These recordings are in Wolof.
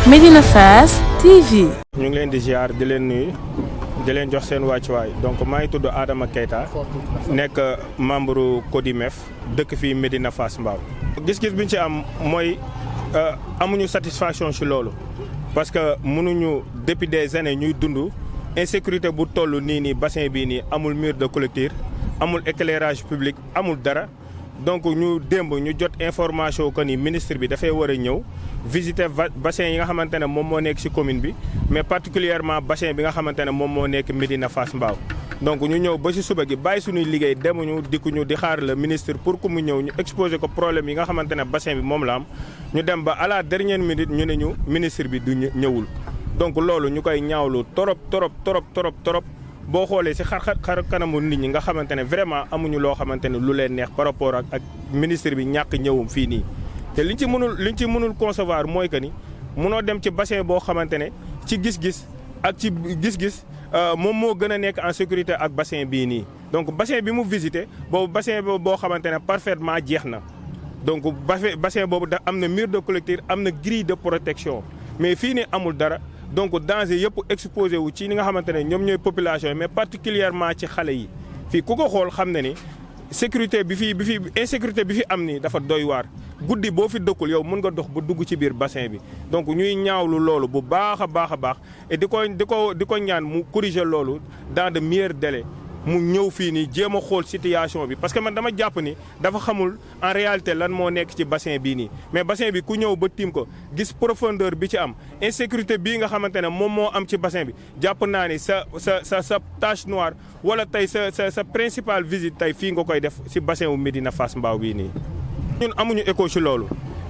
Medina Fass TV. ñu ngi leen di ziar di leen nuyu di leen jox seen wàccuwaay donc maa ngi tudd Adama Keita nekk membre CODIMEF dëkk fii Medina Fass Mbao. gis-gis bi ñu ci am mooy amuñu satisfaction ci loolu parce que mënuñu depuis des années ñuy dund insécurité bu toll nii bassin bii nii amul mur de clôture amul éclairage public amul dara. donc ñu démb ñu jot information que ni ministre bi dafay war a ñëw visiter bassin yi nga xamante ne moom moo nekk ci commune bi mais particulièrement bassin bi nga xamante ne moom moo nekk Medina Fass Mbao. donc ñu ñëw ba ci suba gi bàyyi suñuy liggéey demuñu dikkuñu di xaar le ministre pour que mu ñëw ñu exposer ko problème yi nga xamante ne bassin bi moom la am ñu dem ba à la dernière minute ñu ne ñu ministre bi du ñëwul. donc loolu ñu koy ñaawlu torop. boo xoolee ci xar kanamu nit ñi nga xamante ne vraiment amuñu loo xamante ne lu leen neex par rapport ak ministre bi ñàkk ñëwum fii nii te liñ ci mënul concevoir mooy que ni mënoo dem ci bassin boo xamante ne ci gis-gis moom moo gën a nekk en sécurité ak bassin bii nii. donc bassin bi mu visité boobu bassin boo xamante ne parfaitement jeex na donc bassin boobu da am na mur de clôture am na grille de protection mais fii nii amul dara. donc danger yëpp exposé wu ci ni nga xamante ne ñoom ñooy population mais particulièrement ci xale yi fii ku ko xool xam ne ni sécurité insécurité bi fi am nii dafa doy waar guddi boo fi dëkkul yow mën nga dox ba dugg ci biir bassin bi. donc ñuy ñaawlu loolu bu baax a baax et di ko ñaan mu corriger loolu dans de meilleurs délais mu ñëw fii nii jéem a xool situation bi parce que man dama jàpp ni dafa xamul en réalité lan moo nekk ci bassin bii nii mais bassin bi ku ñëw ba tiim ko gis profondeur bi ci am insécurité bii nga xamante ne moom moo am ci bassin bi jàpp naa ni sa tache noire wala tey sa principale visite tey fii nga koy def ci bassin wu Medina Fass Mbao bii nii. ñun amuñu écho ci loolu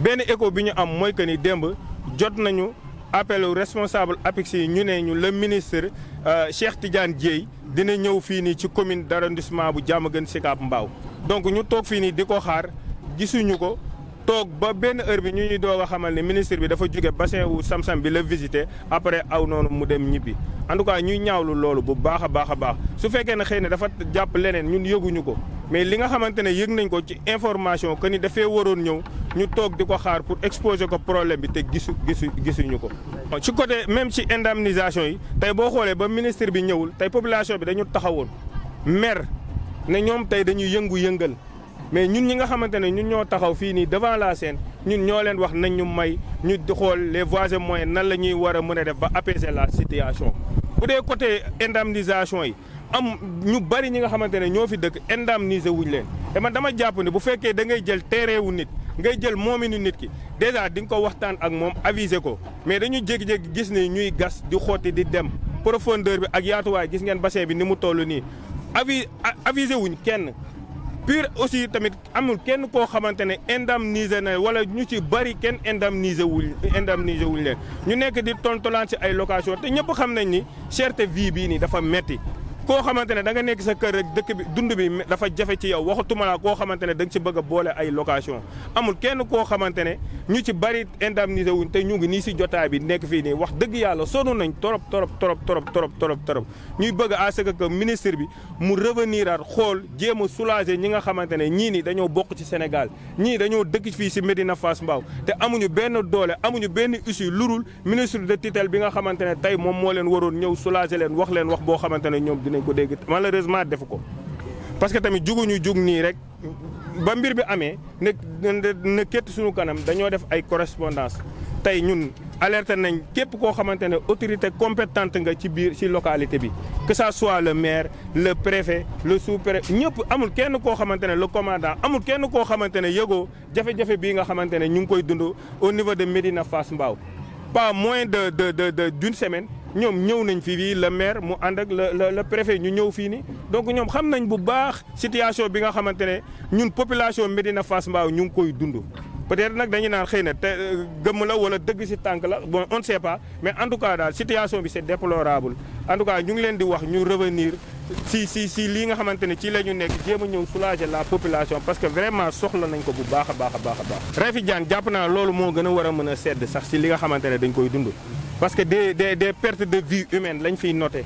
benn écho bi ñu am mooy que ni démb jot nañu appel responsable APIX yi ñu ne ñu le ministre Cheikh Tidiane Dièye dina ñëw fii nii ci commune d'arrondissement bu Diamaguène Sicap Mbao. donc ñu toog fii nii di ko xaar gisuñu ko toog ba benn heure bi ñu ñuy doog a xamal ne ministre bi dafa jóge bassin wu Sam-Sam bi la visité après aw noonu mu dem ñibbi. en tout cas ñuy ñaawlu loolu bu baax a baax su fekkee ne xëy na dafa jàpp leneen ñun yëguñu ko mais li nga xamante ne yëg nañ ko ci information que ni dafee waroon ñëw ñu toog di ko xaar pour exposer ko problème bi te gisuñu ko. ci côté même ci indemnisation yi tey boo xoolee ba ministre bi ñëwul tey population bi dañu taxawoon mer ne ñoom tey dañuy yëngal mais ñun ñi nga xamante ne ñun ñoo taxaw fii nii devant la scène ñun ñoo leen wax nañ ñu may ñu di xool les voies et moyens nan la ñuy war a mën a def ba apaiser la situation. bu dee côté indemnisation yi am ñu bari ñi nga xamante ne ñoo fi dëkk indemniser wuñ leen te man dama jàpp ne bu fekkee da ngay jël terrain wu nit ngay jël moominu nit ki déjà di nga ko waxtaan ak moom aviser ko mais dañu jékki-jékki gis ne ñuy gas di xotti di dem profondeur bi ak yaatuwaay gis ngeen bassin bi ni mu toll nii aviser wuñ kenn. pire aussi tamit amul kenn koo xamante ne indemniser na wala ñu ci bari kenn indemniser wuñ leen ñu nekk di tontolaan ci ay location te ñëpp xam nañ ni cherté vie bii nii dafa metti koo xamante ne da nga nekk sa kër rek dëkk bi dund bi dafa jafe ci yow waxatuma la koo xamante ne da nga ci bëgg a boole ay location amul kenn koo xamante ne ñu ci bari indemniser wuñ te ñu ngi nii ci jotaay bi nekk fii nii wax dëgg yàlla sonn nañ torop ñuy bëgg à ce que ministre bi mu revenir at xool jéem a soulager ñi nga xamante ne ñii nii dañoo bokk ci Sénégal ñii dañoo dëkk fii ci Medina Fass Mbao te amuñu benn doole amuñu benn issue lurul ministre de tutelle bi nga xamante ne tey moom moo leen waroon ñëw soulager leen wax boo xamante ne ñoom dinañ ko dégg malheureusement defu ko parce que tamit juguñu jug nii rek ba mbir bi amee ne kétt suñu kanam dañoo def ay correspondance tey ñun alerté nañ képp koo xamante ne autorité compétente nga ci biir ci localité bi que ça soit le maire le préfet le sous-préfet ñëpp amul kenn koo xamante ne le commandant amul kenn koo xamante ne yëgoo jafe-jafe bii nga xamante ne ñu ngi koy dund au niveau de Medina Fass Mbao pas moins d'une semaine ñoom ñëw nañ fii le maire mu ànd ak le préfet ñu ñëw fii nii donc ñoom xam nañ bu baax situation bi nga xamante ne ñun population Medina Fass Mbao ñu ngi koy dund. peut-être nag dañu naan xëy na te gëmm la wala dëgg ci tànk la bon on ne sait pas mais en tout cas daal situation bi c'est déplorable en tout cas ñu ngi leen di wax ñu revenir si lii nga xamante ne ci la ñu nekk jéem a ñëw soulager la population parce que vraiment soxla nañ ko bu baax a baax. Refi Diane jàpp naa loolu moo gën a war a mën a sedd sax ci li nga xamante ne dañ koy dund parce que des pertes de vie humaine lañ fiy noté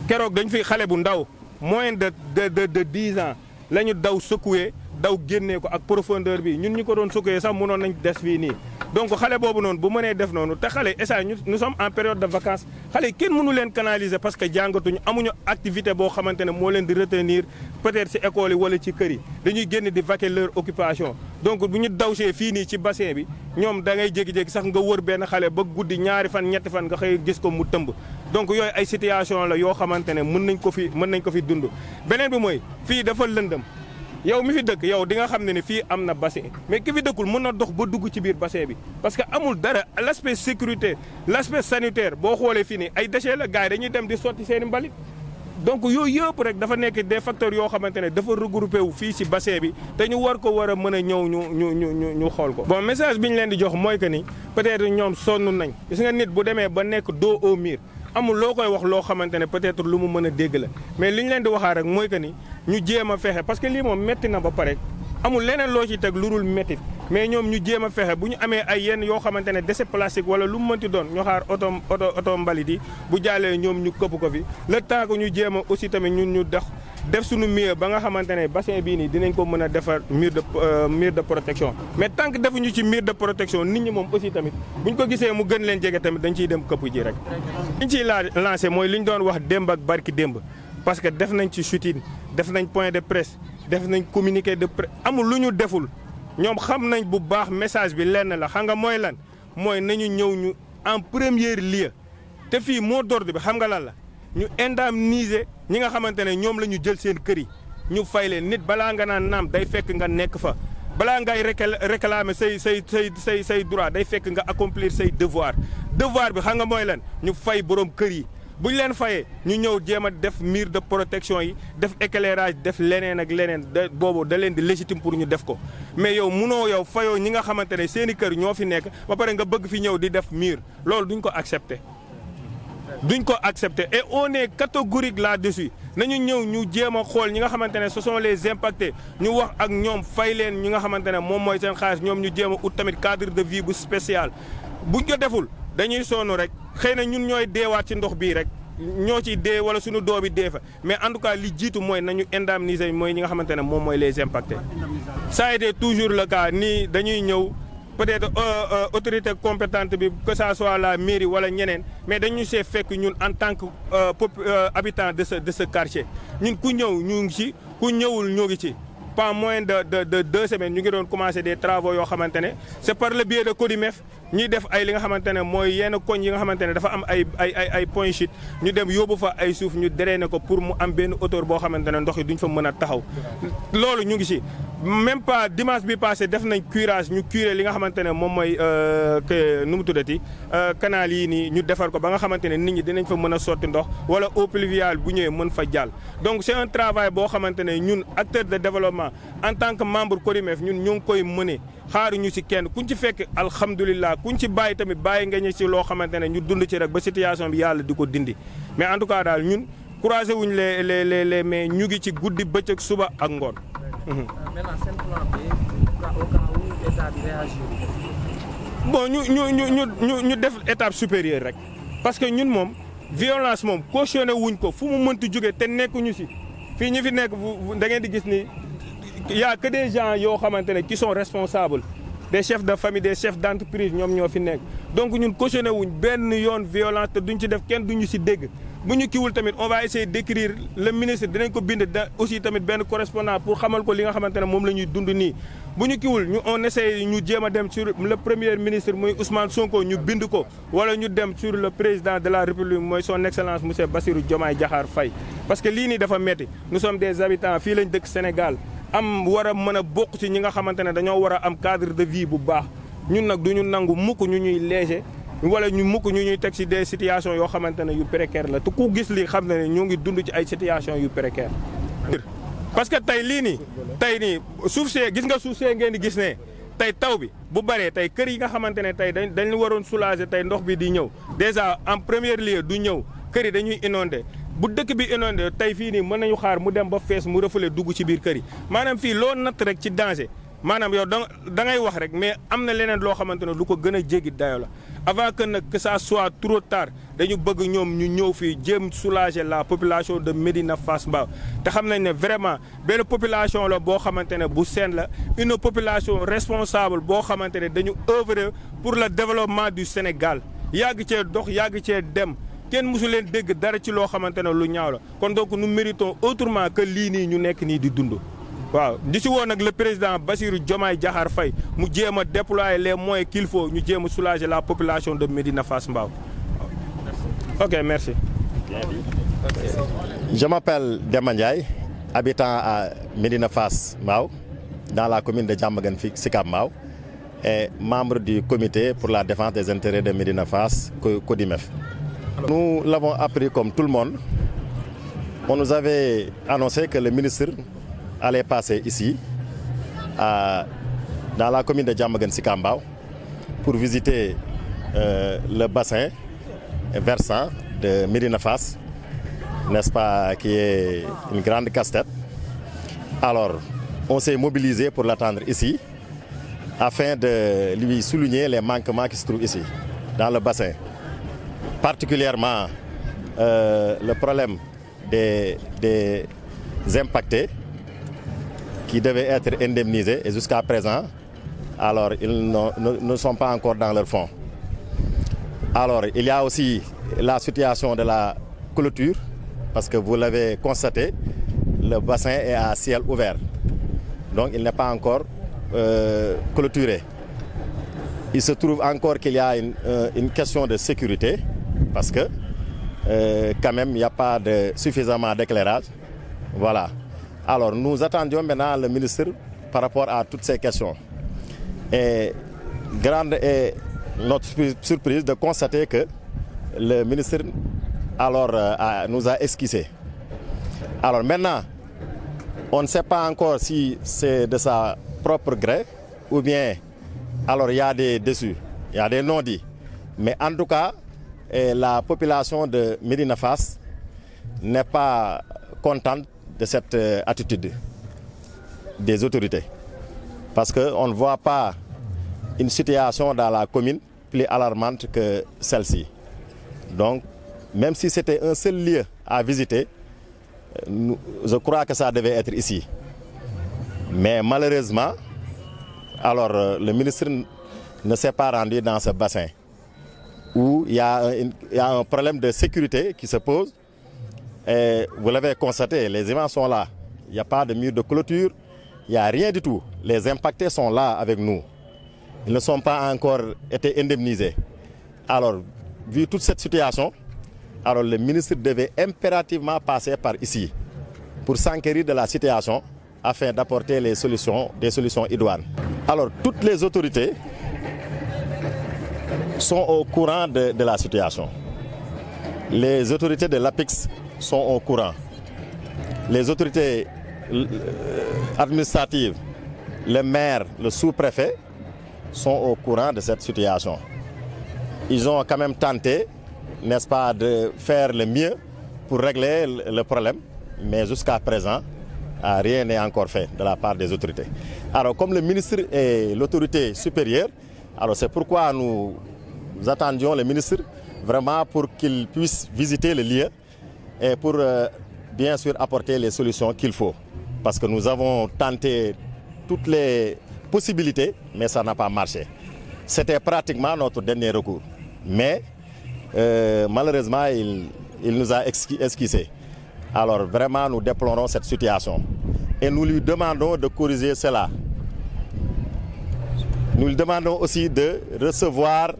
keroog dañ fi xale bu ndaw moins de 10 ans la ñu daw secouer daw génnee ko ak profondeur bi ñun ñu ko doon sukkee sax mënoon nañ des fii nii donc xale boobu noonu bu mënee def noonu te xale esa nous sommes en période de vacances xale yi kenn mënu leen canaliser parce que jàngatuñu amuñu activité boo xamante ne moo leen di retenir peut-être ci école yi wala ci kër yi dañuy génn di vaquer leur occupation donc bu ñu dawsee fii nii ci bassin bi ñoom da ngay jékki-jékki sax nga wër benn xale ba guddi ñaari fan ñetti fan nga xëy gis ko mu tëmb donc yooyu ay situation la yoo xamante ne mën nañ ko fi dund beneen bi mooy fii dafa lëndëm yow mi fi dëkk yow di nga xam ne fii am na bassin mais ki fi dëkkul mën na dox ba dugg ci biir bassin bi parce que amul dara l'aspect sécurité l'aspect sanitaire boo xoolee fii nii ay déchets la gars yi dañuy dem di sotti seeni mbalit donc yooyu yëpp rek dafa nekk des facteurs yoo xamante ne dafa regroupé wu fii ci bassin bi te ñu war a mën a ñëw ñu xool ko. bon message bi ñu leen di jox mooy que ni peut-être ñoom sonn nañ gis nga nit bu demee ba nekk dos au mur amul loo koy wax loo xamante ne peut-être lu mu mën a dégg la mais li ñu leen di waxaa rek mooy que ni ñu jéem a fexe parce que lii moom métti na ba pare amul leneen loo ci teg lu dul métti mais ñoom ñu jéem a fexe bu ñu amee ay yenn yoo xamante ne déchet plastique wala lu mu mënti doon ñu xaar oto mbalit yi bu jàllee ñoom ñu këpp ko fi le temps que ñu jéem a aussi tamit ñun ñu def suñu mieux ba nga xamante ne bassin bii nii dinañ ko mën a defar mur de protection mais tant que defuñu ci mur de protection nit ñi moom aussi tamit buñ ko gisee mu gën leen jege tamit dañ ciy dem këpp ji rek. liñ ciy lancé mooy li ñu doon wax démb ak barki démb parce que def nañ ci shooting def nañ point de presse def nañ communiqué de presse amul lu ñu deful ñoom xam nañ bu baax message bi lenn la xam nga mooy lan mooy nañu ñëw ñu en premier lieu te fii mot d'ordre bi xam nga lan la ñu indemniser ñi nga xamante ne ñoom la ñu jël seen kër yi ñu fay leen nit balaa nga naan naam day fekk nga nekk fa balaa ngay réclamer say droit day fekk nga accomplir say devoir bi xam nga mooy lan ñu fay borom kër yi bu ñu leen fayee ñu ñëw jéem a def mur de protection yi def éclairage def leneen ak leneen boobu da leen di légitime pour ñu def ko mais yow munoo yow fayoo ñi nga xamante ne seen i kër ñoo fi nekk ba pare nga bëgg fi ñëw di def mur loolu duñ ko accepter. Et on est catégorique là-dessus nañu ñëw ñu jéem a xool ñi nga xamante ne ce sont les impactés ñu wax ak ñoom fay leen ñi nga xamante ne moom mooy seen xaalis ñoom ñu jéem a ut tamit cadre de vie bu spécial buñ ko deful dañuy sonn rek xëy na ñun ñooy deewaat ci ndox bii rek ñoo ci dee wala suñu doobi dee fa mais en tout cas li jiitu mooy nañu indemniser mooy ñi nga xamante ne moom mooy les impactés. Ça a été toujours le cas nii dañuy ñëw peut-être autorité compétente bi que ça soit la mairie wala ñeneen mais dañu see fekk ñun en tant que habitant de ce quartier ñun ku ñëw ñu ngi ci ku ñëwul ñu ngi ci. pas moins de 2 semaines ñu ngi doon commencer des travaux yoo xamante ne c'est par le biais de Codimef ñuy def ay li nga xamante ne mooy yenn koñ yi nga xamante ne dafa am ay point chute ñu dem yóbbu fa ay suuf ñu drainer ko pour mu am benn hauteur boo xamante ne ndox yi duñ fa mën a taxaw. loolu ñu ngi ci même pas dimanche bi passé def nañ curage ñu curé li nga xamante ne moom mooy nu mu tuddati canal yii nii ñu defar ko ba nga xamante ne nit ñi dinañ fa mën a sotti ndox wala eau pluviale bu ñëwee mën fa jàll. donc c'est un travail boo xamante ne ñun acteurs de développement en tant que membre Codimef ñun ñu ngi koy mëne xaaruñu ci kenn kuñ ci fekk alhamdulilah kuñ ci bàyyi tamit bàyyi nga ñu ci loo xamante ne ñu dund ci rek ba situation bi yàlla di ko dindi mais en tout cas daal ñun croisé wuñ les mais ñu ngi ci guddi bëccëg suba ak ngoon. Maintenant seen plan B au cas où état bi réagir. bon ñu def étape supérieure rek parce que ñun moom violence moom cautionné wuñ ko fu mu mënti jóge te nekkuñu ci fii ñi fi nekk da ngeen di gis ni y a que des gens yoo xamante ne qui sont responsables des chefs de famille des chefs d'entreprise ñoom ñoo fi nekk donc ñun cautionné wuñ benn yoon violence te duñ ci def kenn duñu ci dégg bu ñu kiwul tamit on va essayer d'écrire le ministre dinañ ko bind aussi tamit benn correspondant pour xamal ko li nga xamante ne moom la ñuy dund nii bu ñu kiwul ñu on essaie ñu jéem a dem sur le premier ministre muy Ousmane Sonko ñu bind ko wala ñu dem sur le président de la République mooy son excellence monsieur Bassirou Diomaye Diakhar Faye parce que lii nii dafa metti nous sommes des habitants fii lañ dëkk Sénégal am war a mën a bokk ci ñi nga xamante ne dañoo war a am cadre de vie bu baax ñun nag du ñu nangu mukk ñu ñuy léger wala ñu mukk ñu ñuy teg ci des situations yoo xamante ne yu précaire la te ku gis li xam ne ñu ngi dund ci ay situations yu précaire parce que tey lii nii tey nii suuf see gis nga suuf see ngeen di gis ne tey taw bi bu bëree tey kër yi nga xamante ne tey dañ waroon soulager tey ndox bi di ñëw déjà en premier lieu du ñëw kër yi dañuy inondé bu dëkk bi inondé tey fii nii mën nañu xaar mu dem ba fees mu refoulé dugg ci biir kër yi maanaam fii loo natt rek ci danger maanaam yow da ngay wax rek mais am na leneen loo xamante ne lu ko gën a jéggi dayo la avant que ça soit trop tard dañu bëgg ñoom ñu ñëw fii jéem soulager la population de Médina Fass Mbao te xam nañ ne vraiment benn population la boo xamante ne bu seen la une population responsable boo xamante ne dañu œuvrer pour le développement du Sénégal yàgg cee dox yàgg cee dem kenn mësu leen dégg dara ci loo xamante ne lu ñaaw la kon donc nous méritons autrement que lii nii ñu nekk nii di dund. waaw di si woon nag le président Bassirou Diomaye Diakhar Faye mu jéem a déployer les moyens qu'il faut ñu jéem a soulager la population de Médina Fass Mbao. Ok, merci. Je m'appelle Demba Ndiaye, habitant à Médina Fass Mbao, dans la commune de Diamaguène Sicap Mbao, et membre du comité pour la défense des intérêts de Médina Fass, CODIMEF. Nous l'avons appris comme tout le monde. On nous avait annoncé que le ministre allait passer ici, dans la commune de Diamaguène Sicap Mbao, pour visiter le bassin versant de Médina Fass, n'est-ce pas, qui est une grande casse-tête. Alors, on s'est mobilisé pour l'attendre ici, afin de lui souligner les manquements qui se trouvent ici, dans le bassin. Particulièrement, le problème des impactés qui devaient être indemnisés, et jusqu'à présent, alors ils ne sont pas encore dans leur fonds. Alors, il y a aussi la situation de la clôture, parce que vous l'avez constaté, le bassin est à ciel ouvert. Donc, il n'est pas encore clôturé. Il se trouve encore qu'il y a une question de sécurité, parce que quand même, il n'y a pas suffisamment d'éclairage. Voilà. Alors, nous attendions maintenant le ministre par rapport à toutes ces questions. Et grande est notre surprise de constater que le ministre nous a esquissé. Alors maintenant, on ne sait pas encore si c'est de sa propre gré ou bien alors il y a des déçus, il y a des non-dits. Mais en tout cas, la population de Médina Fass n'est pas contente de cette attitude des autorités. Parce qu'on ne voit pas une situation dans la commune plus alarmante que celle-ci. Donc, même si c'était un seul lieu à visiter, je crois que ça devait être ici. Mais malheureusement, alors le ministre ne s'est pas rendu dans ce bassin où il y a un problème de sécurité qui se pose. Et vous l'avez constaté, les images sont là. Il n'y a pas de mur de clôture, il n'y a rien du tout. Les impactés sont là avec nous. Ils ne sont pas encore été indemnisés. Alors, vu toute cette situation, alors le ministre devait impérativement passer par ici pour s'enquérir de la situation afin d'apporter des solutions idoines. Alors, toutes les autorités sont au courant de la situation. Les autorités de l'APIX sont au courant. Les autorités administratives, le maire, le sous-préfet sont au courant de cette situation. Ils ont quand même tenté, n'est-ce pas, de faire le mieux pour régler le problème, mais jusqu'à présent, rien n'est encore fait de la part des autorités. Alors, comme le ministre est l'autorité supérieure, alors c'est pourquoi nous attendions le ministre vraiment pour qu'il puisse visiter le lieu et pour bien sûr apporter les solutions qu'il faut. Parce que nous avons tenté toutes les possibilités, mais ça n'a pas marché. C'était pratiquement notre dernier recours. Mais malheureusement, il nous a esquissé. Alors vraiment, nous déplorons cette situation. Et nous lui demandons de corriger cela. Nous lui demandons aussi de recevoir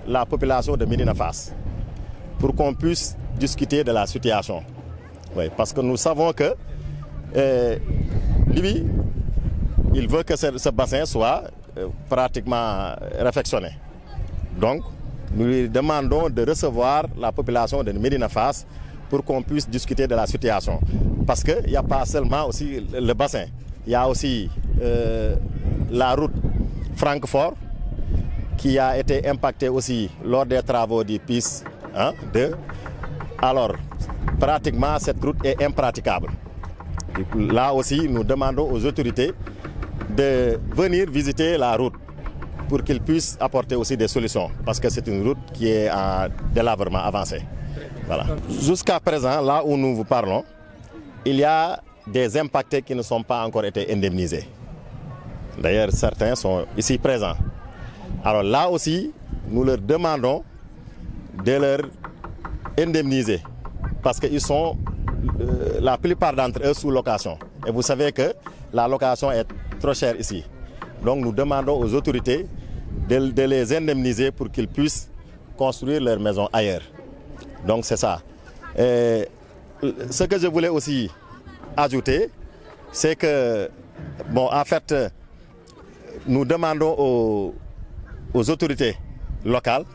la population de Médina Fass pour qu'on puisse discuter de la situation. Oui, parce que nous savons que lui, il veut que ce bassin soit pratiquement réfectionné. Donc, nous lui demandons de recevoir la population de Médina Fass pour qu'on puisse discuter de la situation. Parce qu'il n'y a pas seulement aussi le bassin, il y a aussi la route Francfort qui a été impactée aussi lors des travaux du PIS 2. Alors, pratiquement, cette route est impraticable. Là aussi, nous demandons aux autorités de venir visiter la route pour qu'ils puissent apporter aussi des solutions, parce que c'est une route qui est en délabrement avancé. Voilà. Jusqu'à présent, là où nous vous parlons, il y a des impactés qui ne sont pas encore été indemnisés. D'ailleurs, certains sont ici présents. Alors là aussi, nous leur demandons de leur indemniser, parce qu'ils sont, la plupart d'entre eux, sous location. Et vous savez que la location est trop chère ici. Donc nous demandons aux autorités de les indemniser pour qu'ils puissent construire leur maison ailleurs. Donc c'est ça. Et ce que je voulais aussi ajouter, c'est que, bon, en fait, nous demandons aux autorités locales,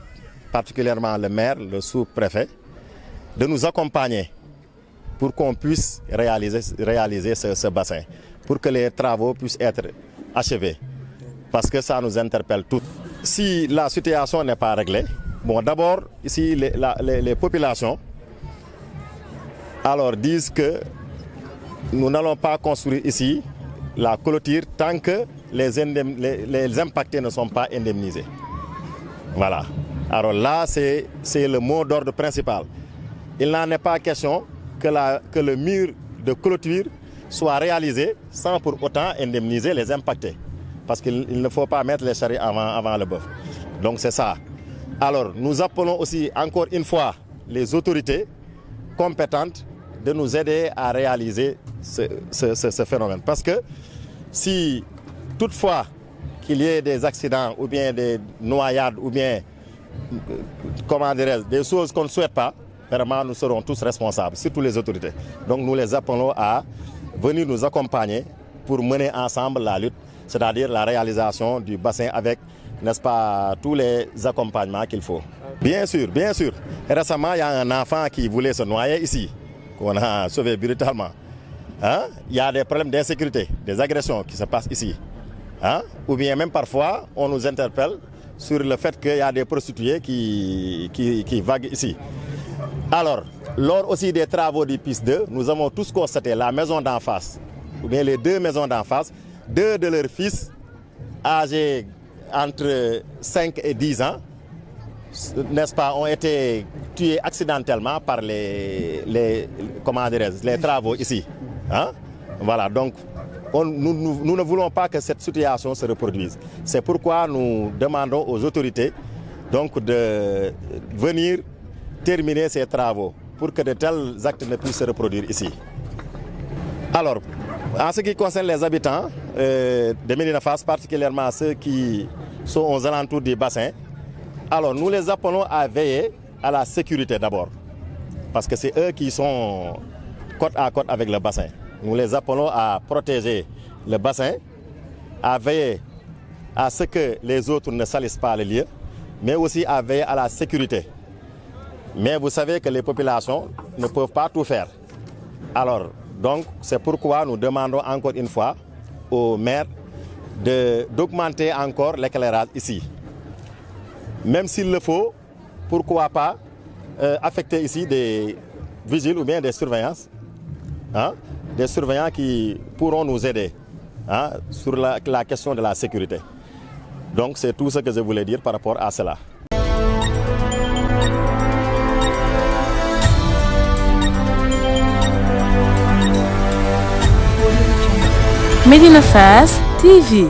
particulièrement le maire, le sous-préfet, de nous accompagner pour qu'on puisse réaliser ce bassin, pour que les travaux puissent être achevés. Parce que ça nous interpelle tous. Si la situation n'est pas réglée, bon, d'abord, ici, les populations alors disent que nous n'allons pas construire ici la clôture tant que les impactés ne sont pas indemnisés. Voilà. Alors là, c'est le mot d'ordre principal. Il n'en est pas question que le mur de clôture soit réalisé sans pour autant indemniser les impactés. Parce qu'il ne faut pas mettre les charrues avant le bœuf. Donc c'est ça. Alors nous appelons aussi encore une fois les autorités compétentes de nous aider à réaliser ce phénomène. Parce que si toutefois qu'il y ait des accidents ou bien des noyades ou bien comment dirais-je, des choses qu'on ne souhaite pas, vraiment nous serons tous responsables, surtout les autorités. Donc nous les appelons à venir nous accompagner pour mener ensemble la lutte, c'est-à-dire la réalisation du bassin avec, n'est-ce pas, tous les accompagnements qu'il faut. Bien sûr, bien sûr. Récemment, il y a un enfant qui voulait se noyer ici, qu'on a sauvé brutalement. Hein? Il y a des problèmes d'insécurité, des agressions qui se passent ici. Hein? Ou bien même parfois, on nous interpelle sur le fait qu'il y a des prostituées qui vaguent ici. Alors, lors aussi des travaux du PIS 2, nous avons tous constaté la maison d'en face, ou bien les deux maisons d'en face, deux de leurs fils âgés entre 5 et 10 ans, n'est-ce pas, ont été tués accidentellement par les travaux ici. Hein? Voilà, donc nous ne voulons pas que cette situation se reproduise. C'est pourquoi nous demandons aux autorités donc, de venir terminer ces travaux pour que de tels actes ne puissent se reproduire ici. Alors, en ce qui concerne les habitants de Médina Fass, particulièrement ceux qui sont aux alentours du bassin, alors nous les appelons à veiller à la sécurité d'abord, parce que c'est eux qui sont côte à côte avec le bassin. Nous les appelons à protéger le bassin, à veiller à ce que les autres ne salissent pas les lieux, mais aussi à veiller à la sécurité. Mais vous savez que les populations ne peuvent pas tout faire. Alors, donc, c'est pourquoi nous demandons encore une fois au maire d'augmenter encore l'éclairage ici. Même s'il le faut, pourquoi pas affecter ici des vigiles ou bien des surveillances, hein, des surveillants qui pourront nous aider, hein, sur la question de la sécurité. Donc, c'est tout ce que je voulais dire par rapport à cela. Médina Fass TV.